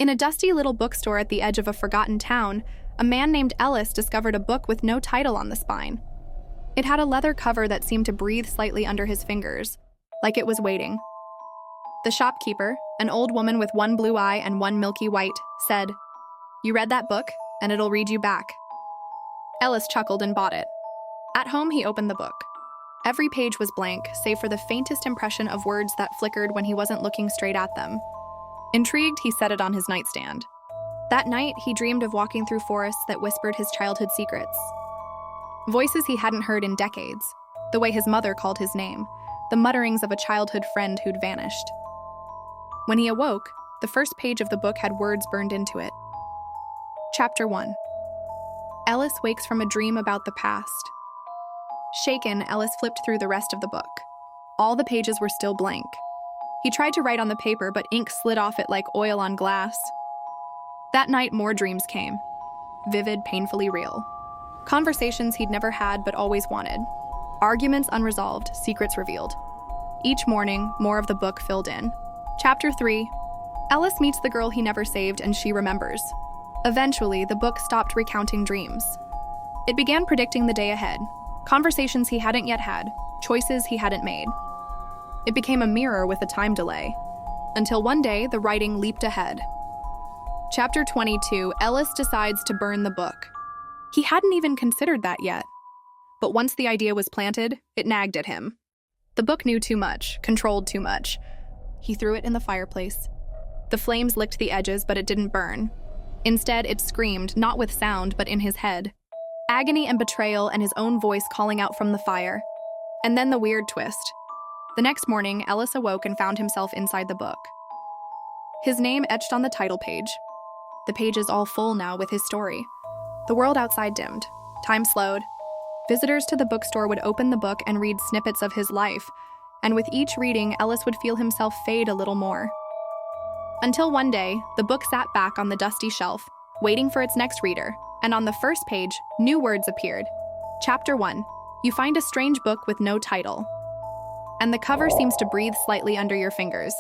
In a dusty little bookstore at the edge of a forgotten town, a man named Ellis discovered a book with no title on the spine. It had a leather cover that seemed to breathe slightly under his fingers, like it was waiting. The shopkeeper, an old woman with one blue eye and one milky white, said, "You read that book, and it'll read you back." Ellis chuckled and bought it. At home, he opened the book. Every page was blank, save for the faintest impression of words that flickered when he wasn't looking straight at them. Intrigued, he set it on his nightstand. That night, he dreamed of walking through forests that whispered his childhood secrets. Voices he hadn't heard in decades, the way his mother called his name, the mutterings of a childhood friend who'd vanished. When he awoke, the first page of the book had words burned into it. Chapter 1. Ellis wakes from a dream about the past. Shaken, Ellis flipped through the rest of the book. All the pages were still blank. He tried to write on the paper, but ink slid off it like oil on glass. That night, more dreams came. Vivid, painfully real. Conversations he'd never had but always wanted. Arguments unresolved, secrets revealed. Each morning, more of the book filled in. Chapter 3. Ellis meets the girl he never saved, and she remembers. Eventually, the book stopped recounting dreams. It began predicting the day ahead, conversations he hadn't yet had, choices he hadn't made. It became a mirror with a time delay, until one day the writing leaped ahead. Chapter 22, Ellis decides to burn the book. He hadn't even considered that yet. But once the idea was planted, it nagged at him. The book knew too much, controlled too much. He threw it in the fireplace. The flames licked the edges, but it didn't burn. Instead, it screamed, not with sound, but in his head. Agony and betrayal and his own voice calling out from the fire. And then the weird twist. The next morning, Ellis awoke and found himself inside the book. His name etched on the title page. The page is all full now with his story. The world outside dimmed. Time slowed. Visitors to the bookstore would open the book and read snippets of his life, and with each reading, Ellis would feel himself fade a little more. Until one day, the book sat back on the dusty shelf, waiting for its next reader, and on the first page, new words appeared. Chapter 1. You find a strange book with no title. And the cover seems to breathe slightly under your fingers.